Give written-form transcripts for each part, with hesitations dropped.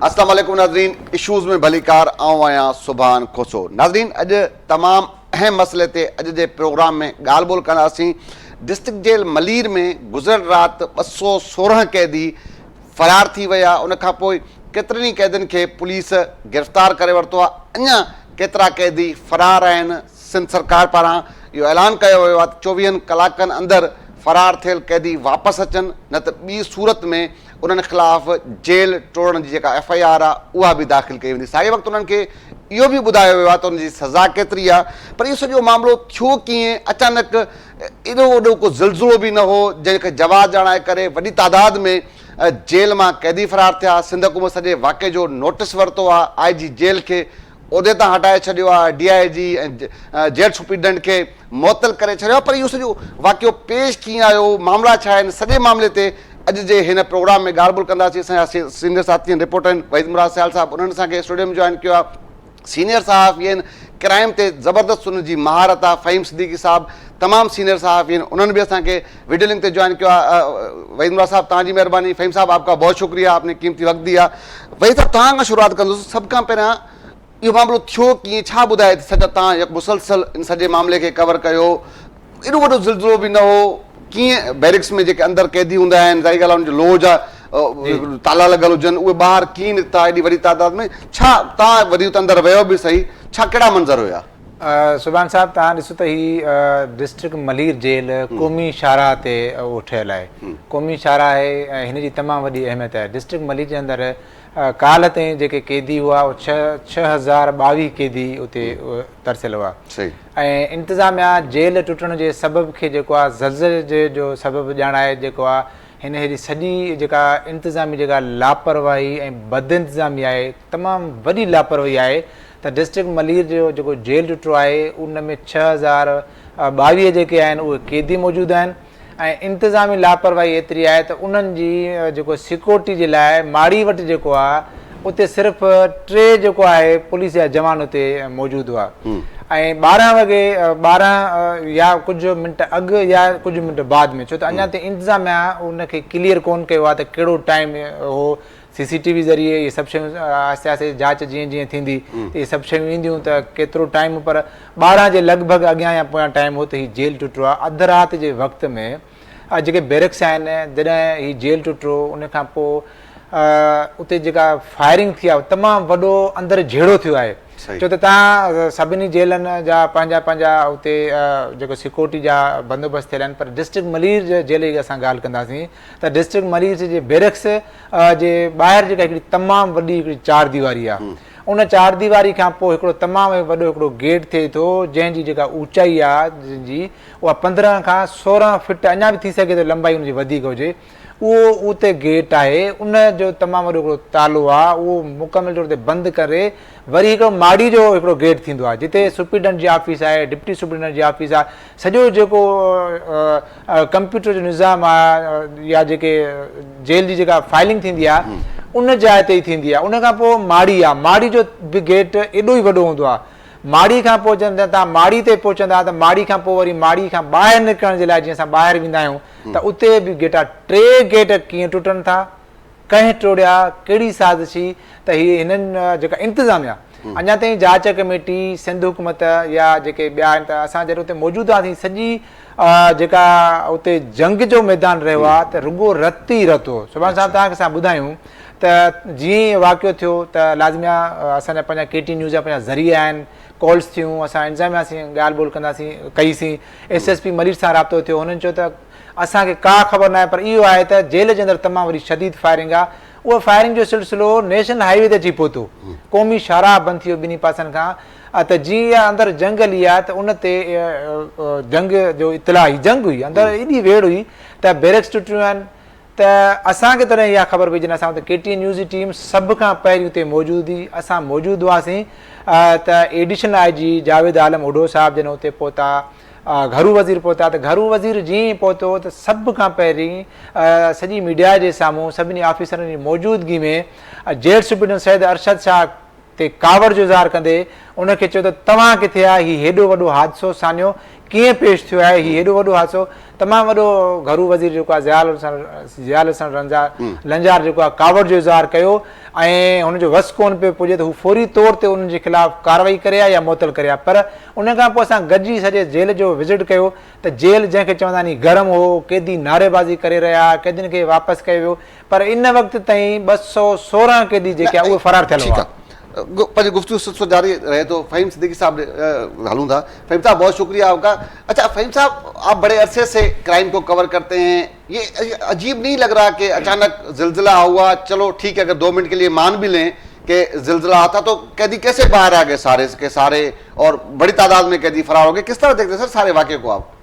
अस्सलाम वालेकुम नाज़रीन, इशूज़ में भलीकार आऊं आहियां सुभान खोसो। नाज़रीन, अॼु तमामु अहम मसइले ते अॼु जे प्रोग्राम में ॻाल्हि ॿोल कंदासीं। डिस्ट्रिक्ट जेल मलीर में गुज़िरियल राति 216 कैदी फ़रार थी विया। उन खां पोइ केतिरनि ई कैदियुनि खे पुलिस गिरफ़्तार करे वरितो आहे। अञा केतिरा कैदी फ़रार आहिनि। सिंध सरकार पारां इहो ऐलान कयो वियो आहे त 24 कलाकनि अंदरि फ़रार थियल कैदी वापसि अचनि, न त ॿी सूरत में उन्हनि ख़िलाफ़ु जेल टोड़ण जी जेका FIR आहे उहा बि दाख़िल कई वेंदी। साॻे वक़्तु उन्हनि खे इहो बि ॿुधायो वियो आहे त उनजी सज़ा केतिरी आहे। पर इहो सॼो मामिलो थियो कीअं? अचानक एॾो वॾो को ज़िलज़िलो बि न हो जंहिंखे जवाब ॼाणाए करे वॾी तादाद में जेल मां कैदी फ़रार थिया। सिंध हुकूमत सॼे वाक़े जो नोटिस वरितो आहे। IG जेल खे उहिदे तां हटाए छॾियो आहे। DIG ऐं जेल सुप्रीडेंट खे मुअतल करे छॾियो आहे। पर इहो सॼो वाक़ियो पेश कीअं आयो, मामला छा आहिनि, सॼे मामले ते अॼु जे हिन प्रोग्राम में ॻाल्हि ॿोल कंदासीं। असांजा सीनियर साथी आहिनि, रिपोर्टर आहिनि, वहीद मुराद सयाल साहब, उन्हनि असांखे स्टूडियो में जॉइन कयो आहे। सीनियर साहब आहिनि, क्राइम ते ज़बरदस्त उन्हनि जी महारत आहे। फ़हीम सिद्दीकी साहब तमामु सीनियर साहब आहिनि, उन्हनि बि असांखे वीडियो लिंक ते जॉइन कयो आहे। वहीद मुराद साहब तव्हांजी महिरबानी। फ़हीम साहब आपका बहुत शुक्रिया, आपने क़ीमती वक़्तु दिया। वहीद साहब तव्हां खां शुरूआत कंदुसि। सभ खां पहिरियां इहो मामिलो थियो कीअं, छा ॿुधाए सॼा तव्हां मुसलसल इन सॼे मामले खे कवर कयो? एॾो वॾो ज़िलज़िलो बि न हो। कीअं बैरिक्स में जेके अंदरि कैदी हूंदा आहिनि, ज़ाहिर ॻाल्हि आहे उनजो लोह जा ताला लॻल हुजनि, उहे ॿाहिरि कीअं निकिता एॾी वॾी तादाद में? छा तव्हां वरी त अंदरि वियो बि सही, छा कहिड़ा मंज़र हुया? सुभान साहब, तव्हां ॾिसो त ही डिस्ट्रिक्ट मलीर जेल क़ौमी शाहराह ते उहो ठहियलु आहे। क़ौमी शाहराह आहे ऐं हिन जी तमामु वॾी अहमियत आहे। डिस्ट्रिक्ट मलीर जे अंदरि काल्ह ताईं जेके कैदी हुआ उहे 6022 कैदी उते तरसियल हुआ। ऐं इंतिज़ामिया जेल टुटण जे सबब खे जेको आहे ज़लज़ले जो सबबु ॼाणाए जेको आहे हिन हेॾी सॼी जेका इंतिज़ामी जेका लापरवाही ऐं बद इंतिज़ामी आहे, तमामु वॾी लापरवाही आहे। त डिस्ट्रिक्ट मलीर जो जेको जेल टुटो आहे उन में 6022 जेके आहिनि उहे कैदी मौजूदु आहिनि। ऐं इंतिज़ामी लापरवाही एतिरी आहे त उन्हनि जी जेको सिक्योरिटी जे लाइ माड़ी वटि जेको आहे उते सिर्फ़ु 3 जेको आहे पुलिस जा जवान उते मौजूदु हुआ। ऐं 12 वॻे 12 या कुझु मिंट अॻु या कुझु मिंट बाद में, छो त अञा ताईं इंतिज़ामिया उनखे क्लियर कोन कयो आहे त कहिड़ो टाइम हो। CCTV ज़रिए इहे सभु शयूं आहिस्ते आहिस्ते जांच जीअं जीअं थींदी इहे सभु शयूं ईंदियूं त केतिरो टाइम, पर 12 जे लॻभॻि अॻियां या पोयां टाइम हो त हीउ जेल टुटो आहे। अधु राति जे वक़्त में जेके बैरिक्स आहिनि, जॾहिं हीउ जेल टुटो उन खां पोइ उते जेका फायरिंग थी आहे तमामु वॾो अंदरि झेड़ो थियो आहे। छो त तव्हां सभिनी जेलनि जा पंहिंजा पंहिंजा उते जेको सिक्योरिटी जा बंदोबस्तु थियल आहिनि, पर डिस्ट्रिक्ट मलीर जे जेल जी असां ॻाल्हि कंदासीं त डिस्ट्रिक्ट मलीर जे बैरिक्स जे ॿाहिरि जेका हिकिड़ी तमामु वॾी हिकिड़ी 4 दीवारी आहे, उन 4 दीवारी खां पोइ हिकिड़ो तमामु वॾो हिकिड़ो गेट थिए थो जंहिंजी जेका ऊचाई आहे जंहिंजी उहा 15 खां 16 फीट, अञा बि थी सघे त लंबाई हुनजी वधीक हुजे, उहो उते गेट आहे। उन जो तमामु वॾो हिकिड़ो तालो आहे, उहो मुकमल तौर ते बंदि करे वरी हिकिड़ो माड़ी जो हिकिड़ो गेट थींदो आहे जिते सुप्रीडेंट जी ऑफिस आहे, डिप्टी सुप्रीडेंट जी ऑफिस आहे। सॼो जेको कंप्यूटर जो निज़ाम आहे या जेके जेल जी जेका फाइलिंग थींदी आहे उन जाइ ते ई थींदी आहे। उन खां पोइ माड़ी आहे, माड़ी जो बि गेट एॾो ई वॾो हूंदो आहे। माड़ी खां पोइ जॾहिं तव्हां माड़ी ते पहुचंदा त माड़ी खां पोइ वरी माड़ी खां ॿाहिरि निकिरण जे लाइ जीअं असां ॿाहिरि वेंदा आहियूं त उते बि गेट आहे। 3 गेट कीअं टुटनि था, कंहिं टोड़िया, कहिड़ी साज़िशी, त हीअ हिननि जेका इंतिज़ामिया अञा ताईं जांच कमेटी, सिंध हुकूमत या जेके ॿिया आहिनि, त असां जॾहिं उते मौजूदु हुआसीं सॼी जेका उते जंग जो मैदान रहियो आहे त रुॻो रत ई रत हो। सुभाणे साहब तव्हांखे असां ॿुधायूं त जीअं वाक़ियो थियो त लाज़िमिया असांजा पंहिंजा KT न्यूज़ जा पंहिंजा ज़रिया आहिनि, कॉल्स थियूं, असां इंतिज़ामियासीं, ॻाल्हि ॿोल कंदासीं, कईसीं। SSP मलीर सां राब्तो थियो, हुननि चयो त असांखे का ख़बर न आहे, पर इहो आहे त जेल जे अंदरि तमामु वॾी शदीद फायरिंग आहे। उहा फायरिंग जो सिलसिलो नेशनल हाईवे ते अची पहुतो, क़ौमी शाहराह बंदि थी वियो ॿिन्ही पासनि खां। त जीअं अंदरि जंग हली आहे त उन ते जंग जो इतला ही जंग हुई, अंदरि एॾी वेड़ हुई त बैरिक्स टुटियूं आहिनि। त असांखे तॾहिं इहा ख़बर पई जॾहिं असां हुते KT न्यूज़ जी टीम सभ खां पहिरीं उते मौजूदु हुई। असां मौजूदु हुआसीं त एडिशनल IG जावेद आलम उडो साहब जॾहिं उते पहुता, घरू वज़ीर पहुता, त घरू वज़ीर जीअं पहुतो त सभ खां पहिरीं सॼी मीडिया जे साम्हूं सभिनी ऑफिसरनि जी मौजूदगी में जेल सुप्रीडेंट सैयद अरशद शाह ते कावड़ जो इज़हार कंदे उनखे चयो त तव्हां किथे आहे, हीउ हेॾो वॾो हादिसो सानियो कीअं पेश थियो आहे, हीउ हेॾो वॾो हादिसो। तमामु वॾो घरू वज़ीर जेको आहे ज़ियाल हसन लंजार जेको आहे कावड़ जो इज़हार कयो ऐं हुनजो वस कोन पियो पुॼे त हू फौरी तौर ते उन्हनि जे ख़िलाफ़ु कार्रवाई करे या मुअतल करे। पर उन खां पोइ असां गॾिजी सॼे जेल जो विज़िट कयो त जेल जंहिंखे चवंदा नी गरम हो, कैदी नारेबाज़ी करे रहिया, कैदियुनि खे वापसि कयो वियो, पर इन वक़्त ताईं 216 कैदी जेके आहे उहे फरार थियल हुआ। पंहिंजी गुफ्तगू सिलसिलो जारी रहे तो। फ़हीम सिद्दीकी साहब हलूँ था। फ़हीम साहब बहुत शुक्रिया आपका। अच्छा फ़हीम साहब, आप बड़े अरसे से क्राइम को कवर करते हैं, ये अजीब नहीं लग रहा कि अचानक जिलजिला हुआ, चलो ठीक है अगर 2 मिनट के लिए मान भी लें कि जिलजिला आता तो कैदी कैसे बाहर आ गए सारे के सारे और बड़ी तादाद में कैदी फरार हो गए, किस तरह देखते हैं सर सारे वाक़े को आप?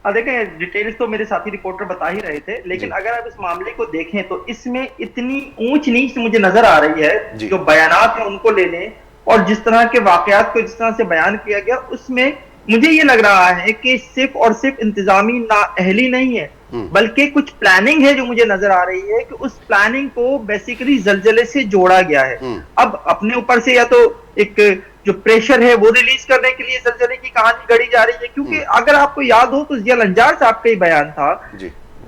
देखें, डिटेल्स तो मेरे साथी रिपोर्टर बता ही रहे थे, लेकिन अगर आप इस मामले को देखें तो इसमें इतनी ऊंच नीच मुझे नजर आ रही है। जो बयानात है उनको ले लें और जिस तरह के वाकयात को जिस तरह से बयान किया गया, उसमें मुझे ये लग रहा है कि सिर्फ और सिर्फ इंतजामी नाअहली नहीं है, बल्कि कुछ प्लानिंग है जो मुझे नजर आ रही है कि उस प्लानिंग को बेसिकली जलजले से जोड़ा गया है। अब अपने ऊपर से या तो एक जो प्रेशर है वो रिलीज करने के लिए जलजले की कहानी गढ़ी जा रही है, क्योंकि अगर आपको याद हो तो ज़िया लंजार साहब का ही बयान था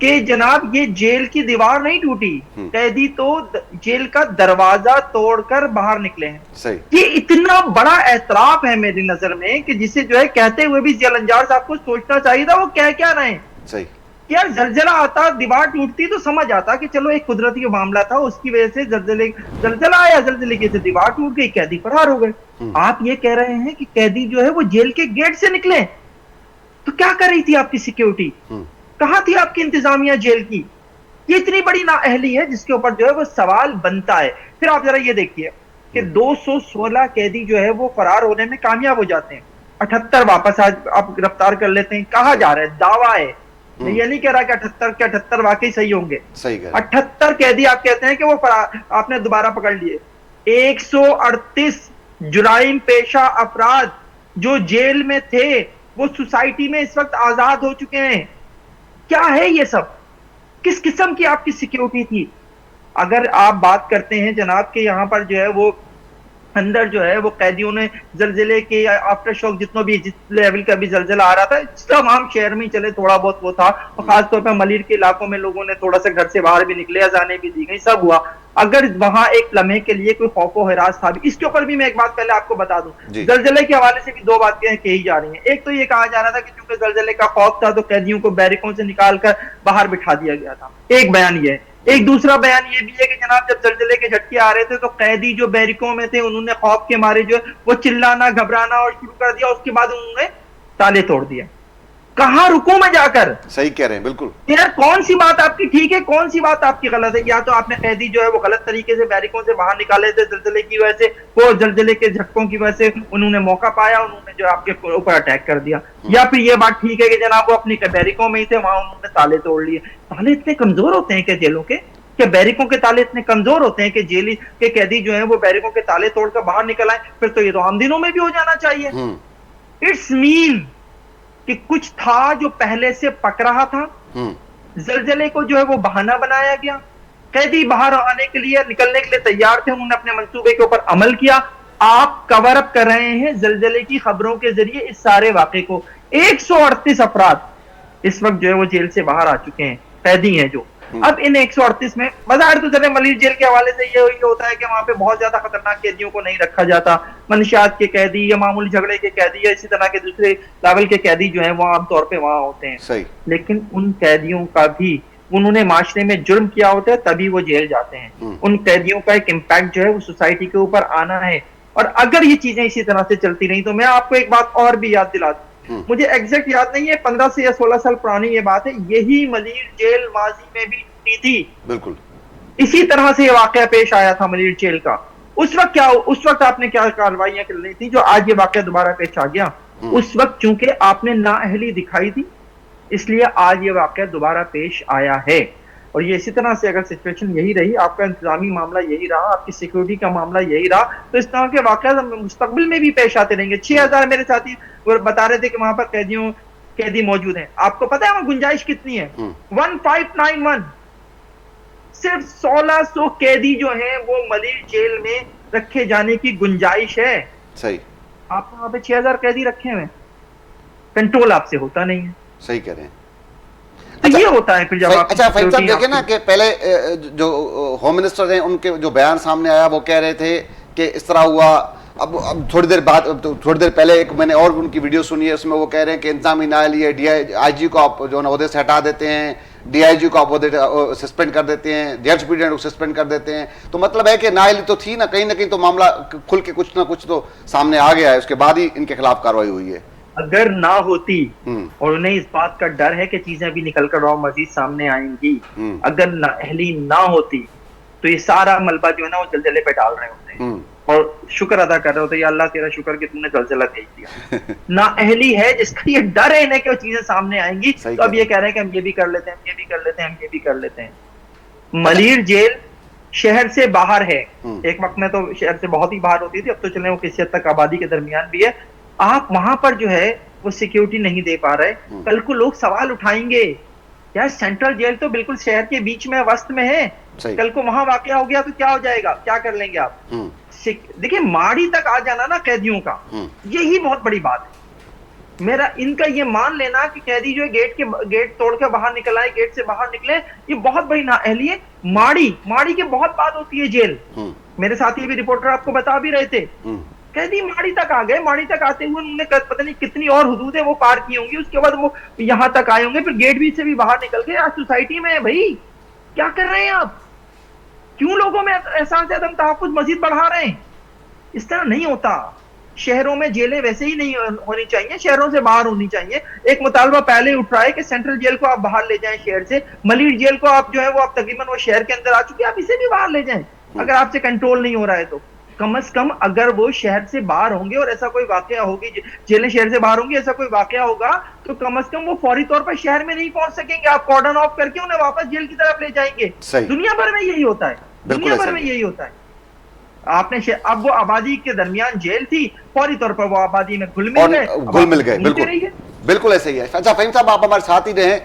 कि जनाब ये जेल की दीवार नहीं टूटी, कैदी तो जेल का दरवाजा तोड़कर बाहर निकले हैं। सही। ये इतना बड़ा एतराफ है मेरी नजर में कि जिसे जो है कहते हुए भी ज़िया लंजार साहब को सोचना चाहिए था वो कह क्या रहे हैं। सही। यार जलजला आता, दीवार टूटती तो समझ आता कि चलो एक कुदरती मामला था, उसकी वजह से जलजला आया, जलजले की से दीवार टूट गई, कैदी फरार हो गए। आप ये कह रहे हैं कि कैदी जो है वो जेल के गेट से निकले, तो क्या कर रही थी आपकी सिक्योरिटी, कहां थी आपकी इंतजामिया जेल की? ये इतनी बड़ी नाअहली है जिसके ऊपर जो है वो सवाल बनता है। फिर आप जरा ये देखिए कि 216 कैदी जो है वो फरार होने में कामयाब हो जाते हैं, 78 वापस आज आप गिरफ्तार कर लेते हैं। कहा जा रहा है, दावा है, ये नहीं कह रहा कि 78 के 78 वाकई सही होंगे। सही 78 कैदी आप कहते हैं कि वो आपने दोबारा पकड़ लिए। 138 जुराइम पेशा अफराद जो जेल में थे वो सोसाइटी में इस वक्त आजाद हो चुके हैं। क्या है ये सब? किस किस्म की आपकी सिक्योरिटी थी? अगर आप बात करते हैं जनाब के यहाँ पर जो है वो अंदर जो है वो कैदियों ने जलजिले के आफ्टर शॉक जितना भी जिस लेवल का भी जलजिला आ रहा था तमाम शहर में चले, थोड़ा बहुत वो था, और खासतौर पर मलिर के इलाकों में लोगों ने थोड़ा सा घर से बाहर भी निकले, अजाने भी दी गई, सब हुआ। अगर वहां एक लम्हे के लिए कोई खौफो हिरास था भी, इसके ऊपर भी मैं एक बात पहले आपको बता दूं, जलजिले के हवाले से भी 2 बातें कही जा रही है। एक तो ये कहा जा रहा था कि चूंकि जलजिले का खौफ था तो कैदियों को बैरिकों से निकालकर बाहर बिठा दिया गया था, एक बयान ये है। एक दूसरा बयान ये भी है कि जनाब जब जलजिले के झटके आ रहे थे तो कैदी जो बैरिकों में थे उन्होंने खौफ के मारे जो वो चिल्लाना घबराना और शुरू कर दिया, उसके बाद उन्होंने ताले तोड़ दिया। कहां रुकूं मैं जाकर? सही कह रहे हैं, बिल्कुल यार। कौन सी बात आपकी ठीक है, कौन सी बात आपकी गलत है? या तो आपने कैदी जो है वो गलत तरीके से बैरिकों से बाहर निकाले थे जलजिले की वजह से, वो जलजिले के झटकों की वजह से उन्होंने मौका पाया, उन्होंने जो आपके ऊपर अटैक कर दिया, या फिर ये बात ठीक है कि जनाब वो अपनी बैरिकों में ही थे, वहां उन्होंने ताले तोड़ लिए। ताले इतने कमजोर होते हैं क्या जेलों के? क्या बैरिकों के ताले इतने कमजोर होते हैं कि जेल के कैदी जो है वो बैरिकों के ताले तोड़कर बाहर निकल आए? फिर तो ये तो आम दिनों में भी हो जाना चाहिए। इट्स मीन कि कुछ था जो पहले से पक रहा था, जलजले को जो है वो बहाना बनाया गया, कैदी बाहर आने के लिए निकलने के लिए तैयार थे, उन्होंने अपने मंसूबे के ऊपर अमल किया। आप कवर अप कर रहे हैं जलजले की खबरों के जरिए इस सारे वाकये को। 138 अफराद इस वक्त जो है वो जेल से बाहर आ चुके हैं, कैदी हैं जो। अब इन 138 में बाजार तो चले मलिर जेल के हवाले से ये होता है कि वहां पे बहुत ज्यादा खतरनाक कैदियों को नहीं रखा जाता, मनशियात के कैदी या मामूली झगड़े के कैदी या इसी तरह के दूसरे लेवल के कैदी जो है वो आमतौर पे वहां होते हैं। सही। लेकिन उन कैदियों का भी उन्होंने माशरे में जुर्म किया होता है तभी वो जेल जाते हैं। उन कैदियों का एक इम्पैक्ट जो है वो सोसाइटी के ऊपर आना है, और अगर ये चीजें इसी तरह से चलती रही तो मैं आपको एक बात और भी याद दिला दूं, मुझे एग्जैक्ट याद नहीं है, 15 से या 16 साल पुरानी ये बात है, यही मलिर जेल माजी में भी टूटी थी। बिल्कुल इसी तरह से ये वाकया पेश आया था मलिर जेल का। उस वक्त आपने क्या कार्रवाइयां कर ली थी जो आज ये वाकया दोबारा पेश आ गया? उस वक्त चूंकि आपने नाअहली दिखाई थी इसलिए आज ये वाकया दोबारा पेश आया है। और ये इसी तरह से अगर सिचुएशन यही रही, आपका इंतजामी मामला यही रहा, आपकी सिक्योरिटी का मामला यही रहा, तो इस तरह के वाकया मुस्तकबिल में भी पेश आते रहेंगे। 6000 मेरे साथी बता रहे थे कि वहां पर कैदी मौजूद हैं। आपको पता है वहां गुंजाइश कितनी है? 1591। सिर्फ 1600 कैदी जो हैं वो मलिर जेल में रखे जाने की गुंजाइश है। सही, आप वहां पे 6000 कैदी रखे हुए, कंट्रोल आपसे होता नहीं है। सही कह रहे हैं। तो ये होता है फिर जब आप अच्छा फहीम साहब देखिए ना कि पहले जो होम मिनिस्टर हैं उनके जो बयान सामने आया वो कह रहे थे कि इस तरह हुआ। अब थोड़ी देर बाद, थोड़ी देर पहले एक मैंने और उनकी वीडियो सुनी है, उसमें वो कह रहे हैं कि इंतजामी नाअहली है, DIG को आप जो है ओहदे से हटा देते हैं, DIG को आप सस्पेंड कर देते हैं, जेल सुप्रीडेंट को सस्पेंड कर देते हैं। तो मतलब है कि नाअहली तो थी ना कहीं तो मामला खुल के कुछ ना कुछ तो सामने आ गया है, उसके बाद ही इनके खिलाफ कार्रवाई हुई है। अगर ना होती और उन्हें इस बात का डर है कि चीजें अभी निकल कर और मजीद सामने आएंगी, अगर नाअहली ना होती तो ये सारा मलबा जो है ना वो जलजले पे डाल रहे होते और शुक्र अदा कर रहे होते, या अल्लाह तेरा शुक्र कि तूने जलजला भेज दिया। नाअहली है जिसका ये डर है इन्हें कि वो चीजें सामने आएंगी, तो अब ये कह रहे हैं कि हम ये भी कर लेते हैं, हम ये भी कर लेते हैं, हम ये भी कर लेते हैं। मलीर जेल शहर से बाहर है, एक वक्त में तो शहर से बहुत ही बाहर होती थी, अब तो चले वो किसी हद तक आबादी के दरमियान भी है। आप वहां पर जो है वो सिक्योरिटी नहीं दे पा रहे। कल को लोग सवाल उठाएंगे, यार सेंट्रल जेल तो बिल्कुल शहर के बीच में वस्त में है, कल को वहां वाकया हो गया तो क्या हो जाएगा, क्या कर लेंगे आप? देखिए माड़ी तक आ जाना ना कैदियों का, यही बहुत बड़ी बात है। मेरा इनका ये मान लेना कि कैदी जो है गेट तोड़ के बाहर निकल आए, गेट से बाहर निकले, ये बहुत बड़ी नाअहली है। माड़ी की बहुत बात होती है जेल। मेरे साथी भी रिपोर्टर आपको बता भी रहे थे, कैदी माड़ी तक आ गए, माड़ी तक आते हुए उन्होंने पता नहीं कितनी और हुदूदें वो पार की होंगी, उसके बाद वो यहां तक आए होंगे, फिर गेट भी से भी बाहर निकल गए। आज सोसाइटी में भाई क्या कर रहे हैं आप? क्यों लोगों में एहसास अदम तहफ्फुज़ मजीद बढ़ा रहे हैं? इस तरह नहीं होता। शहरों में जेलें वैसे ही नहीं होनी चाहिए, शहरों से बाहर होनी चाहिए। एक मुतालबा पहले उठ रहा है कि सेंट्रल जेल को आप बाहर ले जाएं शहर से, मलीर जेल को आप जो है वो आप तकरीबन वो शहर के अंदर आ चुके हैं, आप इसे भी बाहर ले जाएं अगर आपसे कंट्रोल नहीं हो रहा है तो। कम से कम अगर वो शहर से बाहर होंगे और ऐसा कोई वाकया होगी, जेलें शहर से बाहर होंगी, ऐसा कोई वाकया होगा तो कम से कम वो फौरी तौर पर शहर में नहीं पहुंच सकेंगे, आप कॉर्डन ऑफ करके उन्हें वापस जेल की तरफ ले जाएंगे। दुनिया भर में यही होता है, दुनिया भर में यही होता है। आपने अब वो आबादी के दरमियान जेल थी, फौरी तौर पर वो आबादी में घुल मिल गए। बिल्कुल ऐसे ही है। अच्छा फहीम साहब आप हमारे साथ ही रहे,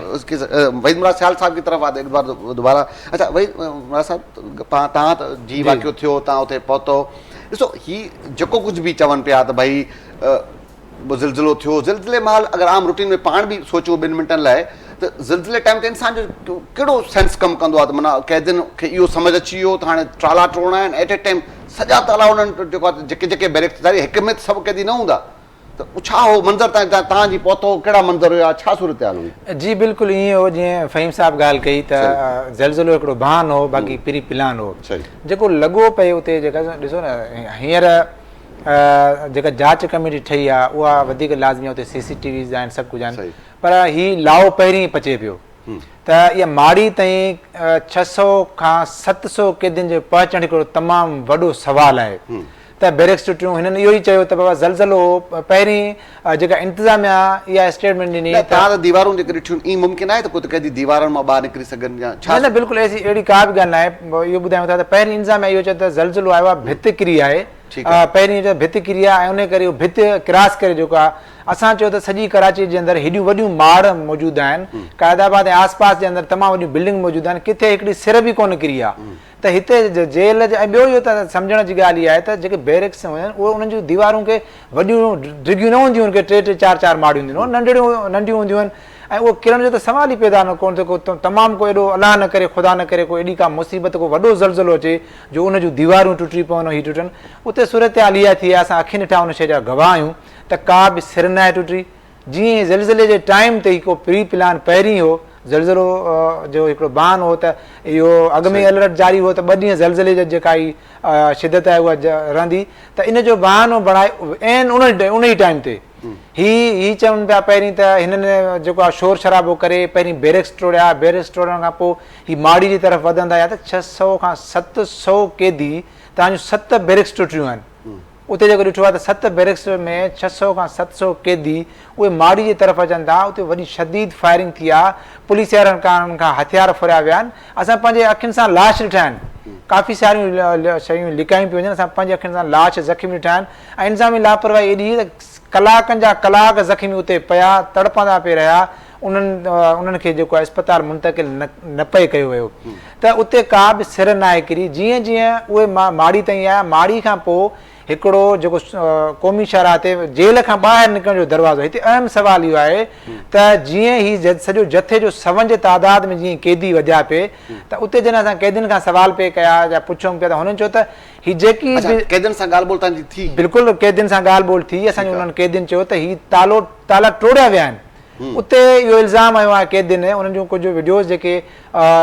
उसके वहीद मुराद सियाल साहब की तरफ आते एक बार दोबारा। अच्छा वहीद मुराद साहब तव्हां जी वाक़ियो थियो, तव्हां उते पहुतो, ॾिसो ही जेको कुछ भी चवनि पिया त भई ज़िलज़िलो थियो, ज़िलज़िले महिल अगर आम रूटीन में पाण भी सोचूं 2 मिनटनि लाइ त ज़िलज़िले टाइम ते इंसान जो कहिड़ो सेंस कमु कंदो आहे, त माना कैदियुनि खे इहो सम्झ अची वियो त हाणे ट्राला टोड़ना आहिनि, एट ए टाइम सॼा ताला उन्हनि जेको आहे जेके बैरिक्स हिक में सभु कैदी न हूंदा, तो छा हो मंज़र तव्हांजी पहुतो, कहिड़ा मंज़र हुआ, छा सूरत हाल हुई? जी बिल्कुलु ईअं हो जीअं फ़हीम साहब ॻाल्हि कई त ज़लज़लो हिकिड़ो बहान हो, बाक़ी प्री प्लान हो। जेको लॻो पए उते जेका ॾिसो न हींअर जेका जांच कमेटी ठही आहे उहा वधीक लाज़मी आहे, उते CCTVs आहिनि, सभु कुझु आहिनि, पर हीउ लाओ पहिरीं पचे पियो त इहा माड़ी ताईं 600 खां 700 कैदियुनि जो पहुचणु हिकिड़ो तमामु वॾो सुवालु आहे। त बैरिक्स टुटियूं, हिननि इहो ई चयो त बाबा ज़लज़लो पहिरीं जेका इंतिज़ामिया इहा स्टेटमेंट ॾिनी। तव्हां त दीवारूं जेके ॾिठियूं ईअं मुमकिन आहे त कोई कैदी दीवारनि मां ॿाहिरि निकिरी सघनि या छा? न बिल्कुलु अहिड़ी का बि ॻाल्हि न आहे। इहो ॿुधायूं था त पहिरीं इंतिज़ामिया इहो चयो त ज़लज़लो आयो आहे, भित किरी आहे, पहिरीं जो भित किरी आहे ऐं उन करे उहो भित क्रॉस करे जेको आहे असां चयो त सॼी कराची जे अंदरि हेॾियूं वॾियूं माड़ मौजूदु आहिनि, क़ाइदाबाद ऐं आस पास जे अंदरि तमामु वॾियूं बिल्डिंग मौजूदु आहिनि, किथे हिकिड़ी सिर बि कोन किरी आहे। त हिते जेल जे ऐं ॿियो इहो त सम्झण जी ॻाल्हि इहा आहे त जेके बैरिक्स हुजनि उहे उन्हनि जूं दीवारूं खे वॾियूं डिघियूं न हूंदियूं आहिनि, के 3-3 4-4 माड़ियूं हूंदियूं आहिनि, नंढियूं हूंदियूं आहिनि, ऐं उहो किरण जो त सवाल ई पैदा न कोन थियो। तमामु को एॾो अलाह न करे, ख़ुदा न करे कोई एॾी का मुसीबत, को वॾो ज़लज़लो अचे जो उन जूं दीवारूं टुटी पवनि, हीअ टुटनि, उते सूरत हाल इहा थी आहे, असां अखि ॾिठा उन शइ जा गवाह आहियूं त का बि सिर न आहे टुटी। जीअं ज़लज़ले जे टाइम ते ई को प्री प्लान पहिरीं हो, ज़लज़लो जो हिकिड़ो बहान हो त इहो अॻु में अलर्ट जारी हो त 2 ॾींहं ज़लज़ले जा जेका ई शिदत आहे उहा रहंदी, त इन जो बहानो बणाए ऐं उन ई टाइम ते ही चवनि पिया पहिरीं त हिननि जेको आहे शोर शराबो करे पहिरीं बैरिक्स टोड़िया, बैरिक्स टोड़ण खां पोइ ही माड़ी जी तरफ़ वधंदा या त 600 खां 700 कैदी तव्हांजूं 7 बैरिक्स टुटियूं आहिनि। उते जेको ॾिठो आहे त 7 बैरिक्स में 600 खां 700 कैदी उहे माड़ी जी तरफ़ अचनि था, उते वॾी शदीद फायरिंग थी आहे, पुलिस वारनि खां हथियार फुरिया विया आहिनि, असां पंहिंजे अखियुनि सां लाश ॾिठा आहिनि, काफ़ी सारियूं शयूं लिकायूं पियूं वञनि, असां पंहिंजे अखियुनि सां लाश ज़ख़्मी ॾिठा आहिनि, ऐं इंतिज़ामी लापरवाही एॾी त कलाकनि जा कलाक ज़ख़्मी उते पिया तड़पंदा पिया रहिया, उन्हनि खे जेको आहे अस्पताल मुंतक़िल न पए कयो वियो त उते का बि सिर न आहे किरी। जीअं जीअं उहे माड़ी ताईं आया, माड़ी खां पोइ हिकिड़ो जेको क़ौमी शाहराह ते जेल खां ॿाहिरि निकिरण जो दरवाज़ो। हिते अहम सुवाल इहो आहे त जीअं ई सॼो जथे जो सवनि जे तादाद में जीअं कैदी वधिया पिए त उते जॾहिं असां कैदियुनि खां सवाल पे कया या पुछूं पिया त हुननि चयो त हीअ जेकी कैदियुनि सां ॻाल्हि ॿोल तव्हांजी थी? बिल्कुलु कैदियुनि सां ॻाल्हि ॿोल थी। असांजे उन्हनि कैदियुनि चयो त हीअ ताला टोड़िया विया आहिनि। उते इहो इल्ज़ाम आयो आहे कैदियुनि, उन्हनि जूं कुझु वीडियोज़ जेके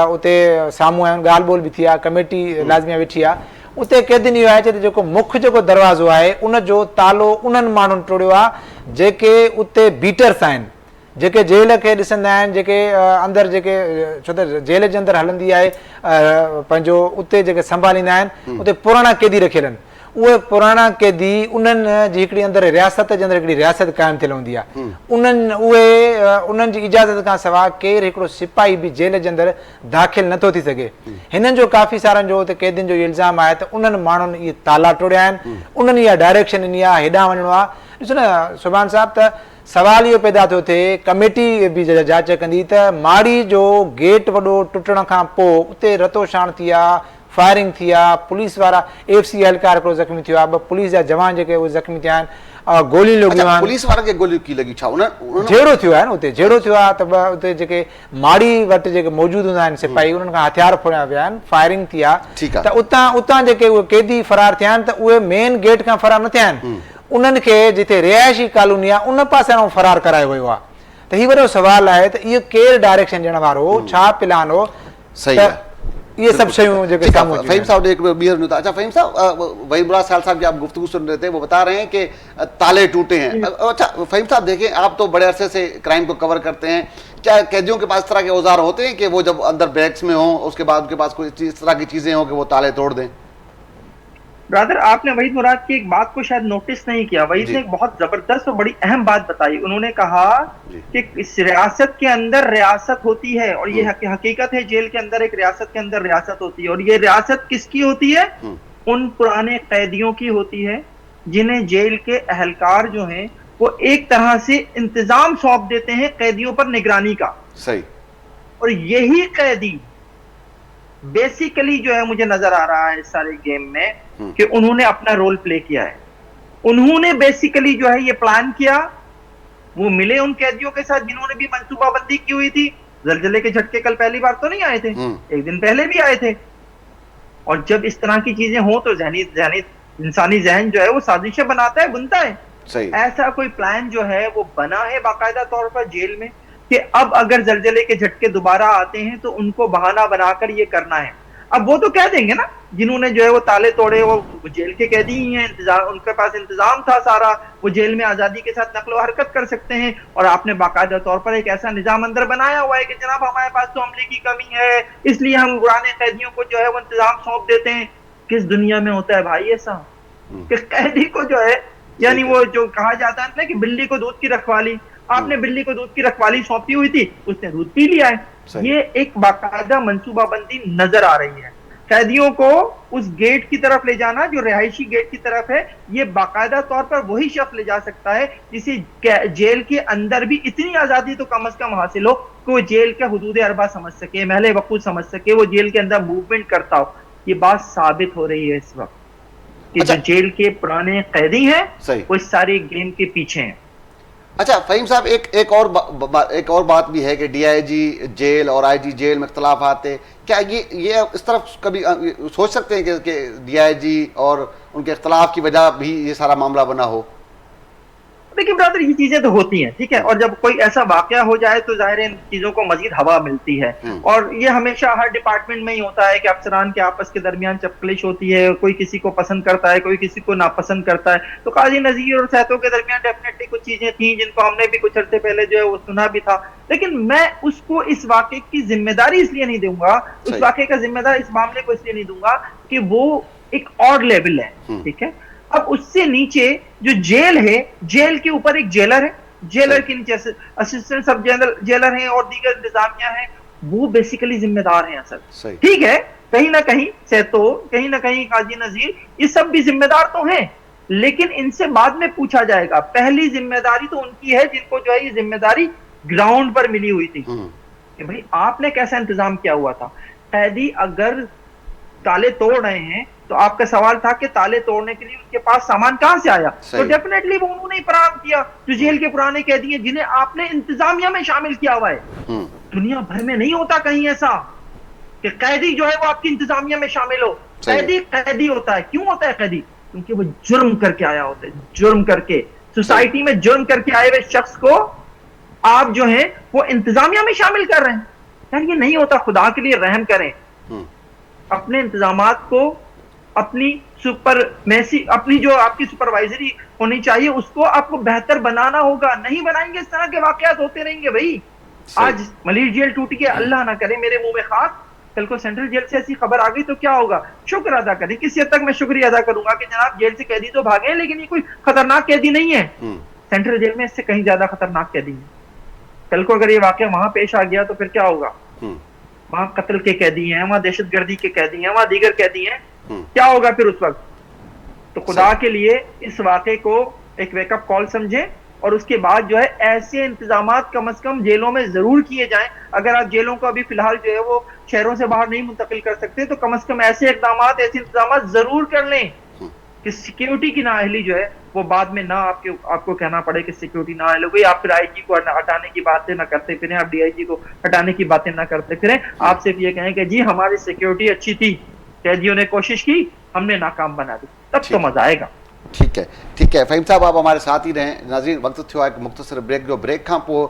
उते साम्हूं आहिनि, ॻाल्हि ॿोल बि थी आहे, कमेटी लाज़मिया वेठी आहे। उते कैदियुनि इहो आहे चए जेको मुख्य जेको दरवाज़ो आहे उनजो तालो उन्हनि माण्हुनि टोड़ियो आहे जेके उते बीटर्स आहिनि, जेके जेल खे ॾिसंदा आहिनि, जेके अंदरि जेके छो त जेल जे अंदरि हलंदी आहे पंहिंजो उते जेके संभालींदा आहिनि उते पुराणा कैदी रखियल आहिनि। उहे पुराणा कैदी उन्हनि जी हिकिड़ी अंदरि रियासत जे अंदरि हिकिड़ी रियासत क़ाइमु थियल हूंदी आहे। उन्हनि जी इजाज़त खां सवाइ केरु हिकिड़ो सिपाही बि जेल जे अंदरि दाख़िल नथो थी सघे। हिननि जो काफ़ी सारनि जो उते कैदियुनि जो इहो इल्ज़ाम आहे त उन्हनि माण्हुनि इहे ताला टोड़िया आहिनि, उन्हनि इहा डायरेक्शन ॾिनी आहे हेॾां वञिणो आहे। ॾिसो न सुभाणे साहिब, त सवाल इहो पैदा थो थिए, कमेटी बि जांच कंदी त माड़ी जो गेट वॾो टुटण खां पोइ उते रतोशाण थी आहे, फायरिंग थी आहे, पुलिस वारा AFC एहलकार हिकिड़ो ज़ख़्मी थियो आहे, ॿ पुलिस जा जवान जेके उहे ज़ख़्मी थिया आहिनि, गोलियूं लॻियूं आहिनि। पुलिस वारनि खे गोलियूं की लॻी छा? जहिड़ो थियो आहे न उते, जहिड़ो थियो आहे त उते जेके माड़ी वटि जेके मौजूदु हूंदा आहिनि सिपाही, उन्हनि खां हथियार फोड़िया विया आहिनि, फायरिंग थी आहे। त उतां जेके उहे कैदी फरार थिया आहिनि त उहे मेन गेट खां फरार न थिया आहिनि, उन्हनि खे जिते रिहायशी कॉलोनी आहे उन पासे फरार करायो वियो आहे। त हीउ वॾो सुवाल आहे त इहो केरु डायरेक्शन ॾियण वारो हो, छा प्लान हो? सही आहे। ये सब शयूं जो फहीम साहब एक बीहर नहीं था। अच्छा फहीम साहब, वही मुराद साहब की आप गुफ्तगू सुन रहे थे, वो बता रहे हैं कि ताले टूटे हैं। अच्छा फहीम साहब देखें, आप तो बड़े अरसे से क्राइम को कवर करते हैं, क्या कैदियों के पास इस तरह के औजार होते हैं कि वो जब अंदर बैग्स में हों उसके बाद उनके पास कोई इस तरह की चीजें हों कि वो ताले तोड़ दें? ब्रदर, आपने वहीद मुराद की एक बात को शायद नोटिस नहीं किया। वहीद ने एक बहुत जबरदस्त और बड़ी अहम बात बताई। उन्होंने कहा कि इस रियासत के अंदर रियासत होती है, और ये हकीकत है, जेल के अंदर एक रियासत के अंदर रियासत होती है। और ये रियासत किसकी होती है? उन पुराने कैदियों की होती है जिन्हें जेल के अहलकार जो हैं वो एक तरह से इंतजाम सौंप देते हैं कैदियों पर निगरानी का। सही। और यही कैदी बेसिकली जो है मुझे नजर आ रहा है इस सारे गेम में कि उन्होंने अपना रोल प्ले किया है। उन्होंने बेसिकली जो है ये प्लान किया, वो मिले उन कैदियों के साथ जिन्होंने भी मंसूबाबंदी की हुई थी। जलजले के झटके कल पहली बार तो नहीं आए थे, एक दिन पहले भी आए थे। और जब इस तरह की चीजें हो तो इंसानी जहन जो है वो साजिशें बनाता है, बुनता है। सही। ऐसा कोई प्लान जो है वो बना है बाकायदा तौर पर जेल में कि अब अगर जलजले के झटके दोबारा आते हैं तो उनको बहाना बनाकर ये करना है। अब वो तो कह देंगे ना, जिन्होंने जो है वो ताले तोड़े वो जेल के कैदी ही हैं, इंतजाम उनके पास इंतजाम था सारा, वो जेल में आजादी के साथ नकलो हरकत कर सकते हैं। और आपने बाकायदा तौर पर एक ऐसा निजाम अंदर बनाया हुआ है कि जनाब हमारे पास तो अमले की कमी है, इसलिए हम पुराने कैदियों को जो है वो इंतजाम सौंप देते हैं। किस दुनिया में होता है भाई ऐसा कि कैदी को जो है, यानी वो जो कहा जाता है ना कि बिल्ली को दूध की रखवाली, आपने बिल्ली को दूध की रखवाली सौंपी हुई थी, उसने दूध पी लिया है। ये एक बाकायदा मंसूबाबंदी नजर आ रही है। कैदियों को उस गेट की तरफ ले जाना जो रिहायशी गेट की तरफ है, ये बाकायदा तौर पर वही शख्स ले जा सकता है जिसे जेल के अंदर भी इतनी आजादी तो कम से कम हासिल हो कि वो जेल का हुदूद अरबा समझ सके, महले वकूद समझ सके, वो जेल के अंदर मूवमेंट करता हो। ये बात साबित हो रही है इस वक्त कि जो जेल के पुराने कैदी हैं वो इस सारे गेम के पीछे हैं। अच्छा फहीम साहब, एक और बात भी है कि DIG जेल और IG जेल में इख्तलाफ आते, क्या ये इस तरफ कभी सोच सकते हैं कि DIG और उनके इख्तलाफ की वजह भी ये सारा मामला बना हो? देखिए ब्रदर, ये चीजें तो होती हैं, ठीक है, और जब कोई ऐसा वाकया हो जाए तो जाहिर है इन चीजों को मजीद हवा मिलती है। और ये हमेशा हर डिपार्टमेंट में ही होता है कि अफसरान के आपस के दरमियान चपकलिश होती है, कोई किसी को पसंद करता है, कोई किसी को नापसंद करता है। तो काजी नजीर और सहतों के दरमियान डेफिनेटली कुछ चीजें थी जिनको हमने भी कुछ अर्से पहले जो है वो सुना भी था, लेकिन मैं उसको इस वाकये की जिम्मेदारी इसलिए नहीं दूंगा, उस वाकये का जिम्मेदार इस मामले को इसलिए नहीं दूंगा कि वो एक और लेवल है, ठीक है। अब उससे नीचे जो जेल है, जेल के ऊपर एक जेलर है, जेलर के नीचे असिस्टेंट सब जेलर हैं और दीगर इंतजामिया हैं, वो बेसिकली जिम्मेदार हैं असल, ठीक है। कहीं ना कहीं सहतो, कहीं ना कहीं काजी नजीर, ये सब भी जिम्मेदार तो हैं, लेकिन इनसे बाद में पूछा जाएगा। पहली जिम्मेदारी तो उनकी है जिनको जो है ये जिम्मेदारी ग्राउंड पर मिली हुई थी कि भाई आपने कैसा इंतजाम किया हुआ था। कैदी अगर ताले तोड़ रहे हैं तो आपका सवाल था कि ताले तोड़ने के लिए उनके पास सामान कहां से आया, तो डेफिनेटली वो उन्होंने फराहम किया। जो जेल के पुराने कैदी हैं जिन्हें आपने इंतजामिया में शामिल किया हुआ है, दुनिया भर में नहीं होता कहीं ऐसा कि कैदी जो है वो आपकी इंतजामिया में शामिल हो। कैदी कैदी होता है। क्यों होता है कैदी? क्योंकि वो जुर्म करके आया होता है, जुर्म करके सोसाइटी में जुर्म करके आए हुए शख्स को आप जो है वो इंतजामिया में शामिल कर रहे हैं। यार ये नहीं होता, खुदा के लिए रहम करें। अपने इंतजामात को, अपनी अपनी जो आपकी सुपरवाइजरी होनी चाहिए उसको आपको बेहतर बनाना होगा। नहीं बनाएंगे इस तरह के वाकयात होते रहेंगे भाई। आज मलीर जेल टूटी है, अल्लाह ना करे मेरे मुंह में खास, कल को सेंट्रल जेल से ऐसी खबर आ गई तो क्या होगा? शुक्र अदा करें। किसी हद तक मैं शुक्रिया अदा करूंगा कि जनाब जेल से कैदी तो भागे हैं लेकिन ये कोई खतरनाक कैदी नहीं है। सेंट्रल जेल में इससे कहीं ज्यादा खतरनाक कैदी है। कल को अगर ये वाकया वहां पेश आ गया तो फिर क्या होगा? वहां कत्ल के कैदी हैं, वहां दहशतगर्दी के कैदी हैं, वहां दीगर कैदी हैं, क्या होगा फिर उस वक्त? तो खुदा के लिए इस वाकये को एक वेकअप कॉल समझें और उसके बाद जो है ऐसे इंतजामात कम से कम जेलों में जरूर किए जाएं। अगर आप जेलों को अभी फिलहाल जो है वो शहरों से बाहर नहीं मुंतकिल कर सकते तो कम से कम ऐसे इकदामात, ऐसे इंतजामात जरूर कर लें कि सिक्योरिटी की नाअहली जो है वो बाद में ना आपको कहना पड़े कि सिक्योरिटी ना हो गई। आप फिर आईजी को हटाने की बातें ना करते फिरें, आप डीआईजी को हटाने की बातें ना करते फिरें। आप सिर्फ ये कहें कि जी हमारी सिक्योरिटी अच्छी थी, कैदियों ने कोशिश की, हमने नाकाम बना दी, तब तो मजा आएगा। ठीक है, ठीक है फ़हीम साहब, आप हमारे साथ ही रहें। नाज़रीन, वक्त थियो आहे मुख़्तसर ब्रेक जो। ब्रेक खां पोइ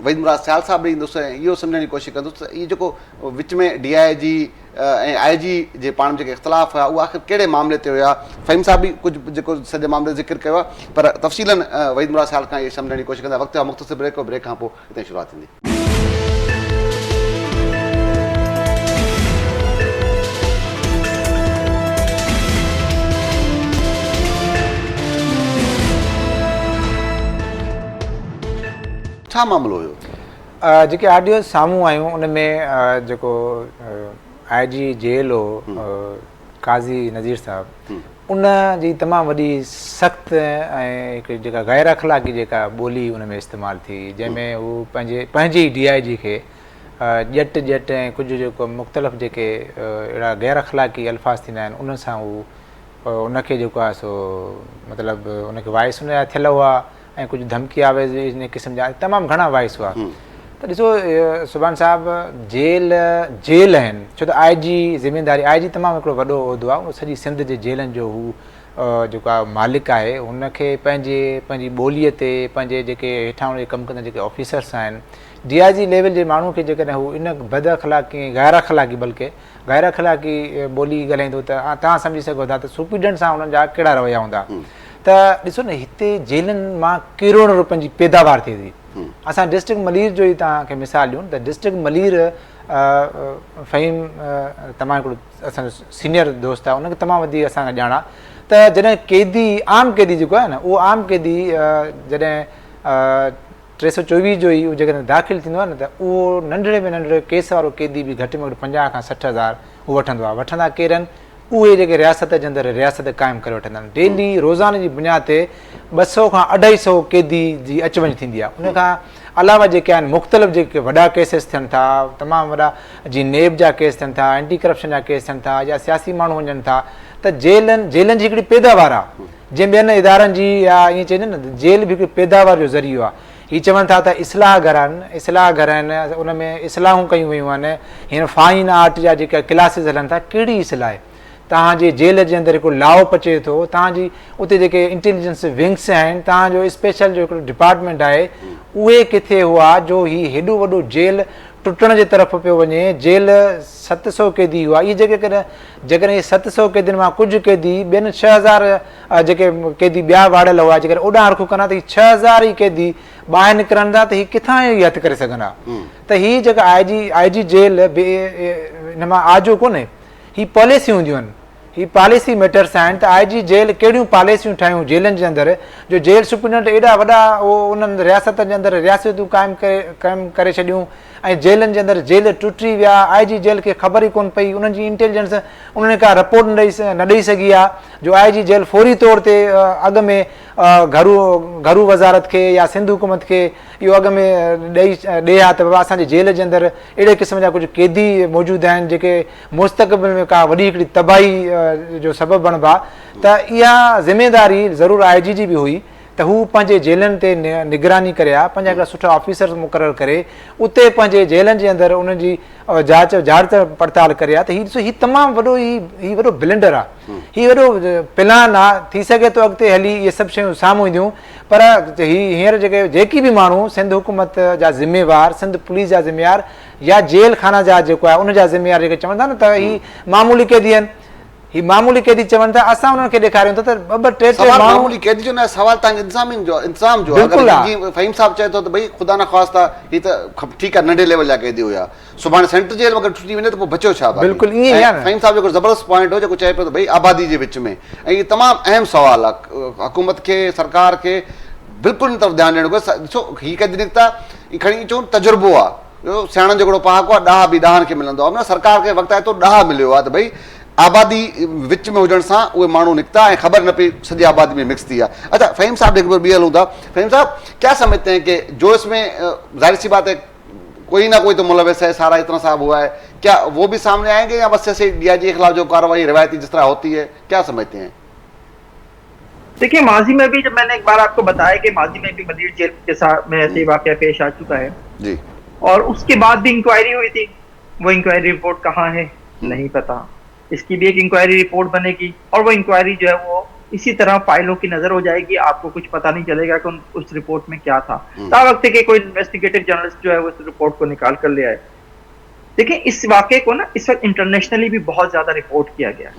वहीद मुराद सियाल साहब ॾींदुसि ऐं इहो सम्झण जी कोशिशि कंदुसि इहो जेको विच में डीआईजी ऐं आईजी जे पाण में जेके इख़्तिलाफ़ हुआ उहा आख़िर कहिड़े मामले ते हुया। फ़हीम साहब बि कुझु जेको सॼे मामले जो ज़िक्र कयो आहे, पर तफ़सीलन वहीद मुराद सियाल खां इहे सम्झण जी कोशिशि कंदा। वक़्तु आहे मुख़्तसर ब्रेक, ब्रेक खां पोइ हिते शुरूआति थींदी। छा मामलो हुयो? जेके ऑडियो साम्हूं आयूं उन में जेको आईजी जेल हो काज़ी नज़ीर साहब, उन जी तमामु वॾी सख़्तु ऐं हिकु जेका गैर अख़लाक़ी जेका ॿोली उन में इस्तेमालु थी, जंहिंमें हू पंहिंजी डीआईजी खे ॼट ॼट ऐं कुझु जेको मुख़्तलिफ़ जेके अहिड़ा गैर अख़लाक़ी अल्फाज़ थींदा आहिनि उन सां हू उनखे जेको आहे सो मतिलबु उनखे वॉइस उन जा थियल हुआ ऐं कुझु धमकी आवेज़ इन क़िस्म जा तमामु घणा वॉइस हुआ। त ॾिसो सुभान साहब, जेल आहिनि, छो त आईजी ज़िमेदारी, आईजी तमामु हिकिड़ो वॾो उहिदो आहे, उहो सॼी सिंध जे जेलनि जो हू जेको आहे मालिक आहे। हुनखे पंहिंजी ॿोलीअ ते पंहिंजे जेके हेठां उन कमु कंदा जेके ऑफिसर्स आहिनि, डीआईजी लेवल जे माण्हू खे जेकॾहिं हू इन बद अख़लाक़ी गैर अख़लाक़ी बल्कि गैर अख़लाक़ी ॿोली ॻाल्हाईंदो त तव्हां सम्झी सघो था त सुपीडन सां हुननि जा कहिड़ा रवैया हूंदा। त ॾिसो न, हिते जेलनि मां करोड़ रुपयनि जी पैदावार थिए थी। असां डिस्ट्रिक्ट मलीर जो ई तव्हांखे मिसाल ॾियूं त डिस्ट्रिक्ट मलीर फ़हीम तमामु हिकिड़ो असांजो सीनियर दोस्त आहे, उनखे तमामु वधीक असांखे ॼाणा त जॾहिं कैदी आम कैदी जेको आहे न, उहो आम कैदी जॾहिं 324 जो ई उहो जेकॾहिं दाख़िल थींदो आहे न त उहो नंढड़े में नंढड़े केस वारो कैदी बि घटि में घटि 50 खां 60 हज़ार उहो वठंदो आहे। वठंदा केरनि? उहे जेके रियासत जे अंदरि रियासत क़ाइमु करे वठंदा आहिनि। डेली रोज़ाने जी बुनियाद ते 200 खां 250 कैदी जी अच वञ थींदी आहे। उनखां अलावा जेके आहिनि मुख़्तलिफ़ जेके वॾा केसिस थियनि था, तमामु वॾा जीअं नेब जा केस थियनि था, एंटी करप्शन जा केस थियनि था, या सियासी माण्हू वञनि था, त जेलनि जी हिकिड़ी पैदावार आहे जंहिं ॿियनि इदारनि जी, या ईअं चइजे न जेल बि हिकिड़ी पैदावार जो ज़रियो आहे। हीअ चवनि था त इस्लाह घर आहिनि, उन में इस्लाहूं कयूं वयूं आहिनि। हींअर फाइन आर्ट जा जेके क्लासिस हलनि था, कहिड़ी इस्लाह आहे? तव्हांजे जेल जे अंदरि हिकिड़ो लाओ पचे थो, तव्हांजी उते जेके इंटेलिजेंस विंग्स आहिनि, तव्हांजो स्पेशल जो हिकिड़ो डिपार्टमेंट आहे, उहे किथे हुआ जो हीउ हेॾो वॾो जेल टुटण जे तरफ़ पियो वञे। जेल 700 कैदी हुआ। इहे जेकॾहिं 700 कैदियुनि मां कुझु कैदी ॿियनि 6000 जेके कैदी ॿिया वाड़ियल हुआ, जेकॾहिं ओॾां हरखूं कंदा त हीअ 6000 ई कैदी ॿाहिरि निकिरंदा त हीअ किथां ई हथु करे सघंदा। त हीअ जेका आईजी जेल हिन मां आजो कोन्हे, ही पॉलिसियूं हूंदियूं आहिनि, ही पॉलिसी मैटर्स आहिनि। त आईजी जेल कहिड़ियूं पॉलिसियूं ठाहियूं जेलनि जे अंदरि, जो जेल सुप्रिटेंडेंट एॾा वॾा उन्हनि रियासत जे अंदरि रियासतूं क़ाइमु करे छॾियूं ऐं जेलनि जे अंदरि जेल टुटी विया, IG जेल खे ख़बर ई कोन पई, उन्हनि जी इंटेलिजेंस उन्हनि का रिपोर्ट न ॾेई सघी आहे जो IG जेल फौरी तौर ते अॻ में घरू वज़ारत खे या सिंध हुकूमत खे इहो अॻ में ॾे हा त बाबा असांजे जेल जे अंदरि अहिड़े क़िस्म जा कुझु क़ैदी मौजूदु आहिनि जेके मुस्तक़बिल में का वॾी हिकिड़ी तबाही जो सबबु बणिबा। त इहा ज़िमेदारी ज़रूरु IG जी बि हुई त हू पंहिंजे जेलनि ते निगरानी करे हा, पंहिंजा हिकिड़ा सुठा ऑफिसर मुक़ररु करे उते पंहिंजे जेलनि जे अंदरि उन्हनि जी जांच पड़ताल करे हा। त हीउ तमामु वॾो हीउ वॾो ब्लेंडर आहे, हीउ वॾो प्लान आहे। थी सघे थो अॻिते हली इहे सभु शयूं साम्हूं ईंदियूं, पर हींअर जेकी बि माण्हू सिंध हुकूमत जा ज़िम्मेवार, सिंध पुलिस जा ज़िम्मेवार या जेल खाना जा जेको आहे उन जा ज़िम्मेवार जेके चवनि था न त हीउ मामूली कैदी आहिनि, ही मामूली कैदी चवनि था, असां उन्हनि खे ॾेखारियूं था त ॿ टे मामूली कैदी जो न सवाल तव्हांजे इंतज़ाम जो अगरि फ़हीम साहब चए थो त भई ख़ुदा न ख़्वास्ता ही त ठीकु आहे नंढे लेवल जा कैदी हुया, सुभाणे सेंट्रल जेल अगरि छुटी वञे त पोइ बचियो छा? बिल्कुलु ईअं ई आहे। फ़हीम साहब जेको ज़बरदस्त पॉइंट हो जेको चए पियो त भई आबादी जे विच में, ऐं इहो तमामु अहम सुवाल आहे, हुकूमत खे सरकार खे बिल्कुलु इन तरफ़ ध्यानु ॾियणो घुरिजे। ॾिसो हीअ कैदी निकिता ही खणी चऊं तजुर्बो आहे, सियाणनि जो हिकिड़ो पहाको आहे, ॾाह बि ॾाहनि खे मिलंदो आहे, सरकार खे वक़्तु आहे तो ॾाह मिलियो आहे त भई आबादी विच में हुजण सां उहे माण्हू निकिता ऐं ख़बर न पई सॼी आबादी में मिक्स थी आहे। अच्छा फ़हीम साहब एक बार बी हलूं था। फ़हीम साहब क्या समझते हैं कि जो इसमें जाहिर सी बात है कोई ना कोई तो मुलविस है, सारा इतना साहब हुआ है, क्या वो भी सामने आएंगे या बस ऐसे DIG के खिलाफ जो कार्रवाई रिवायती जिस तरह होती है, क्या समझते हैं? देखिए माजी में भी, जब मैंने एक बार आपको बताया कि माजी में भी मलीर जेल के साथ में ऐसे वाकया पेश आ चुका है जी, और उसके बाद भी इंक्वायरी हुई थी, वो इंक्वायरी रिपोर्ट कहाँ है नहीं पता, इसकी भी एक इंक्वायरी रिपोर्ट बनेगी और वो इंक्वायरी जो है वो इसी तरह फाइलों की नजर हो जाएगी, आपको कुछ पता नहीं चलेगा कि उस रिपोर्ट में क्या था। ता वक्त के कोई इन्वेस्टिगेटिव जर्नलिस्ट जो है वो इस रिपोर्ट को निकाल कर ले आए। देखिए इस वाकये को ना इस वक्त इंटरनेशनली भी बहुत ज्यादा रिपोर्ट किया गया।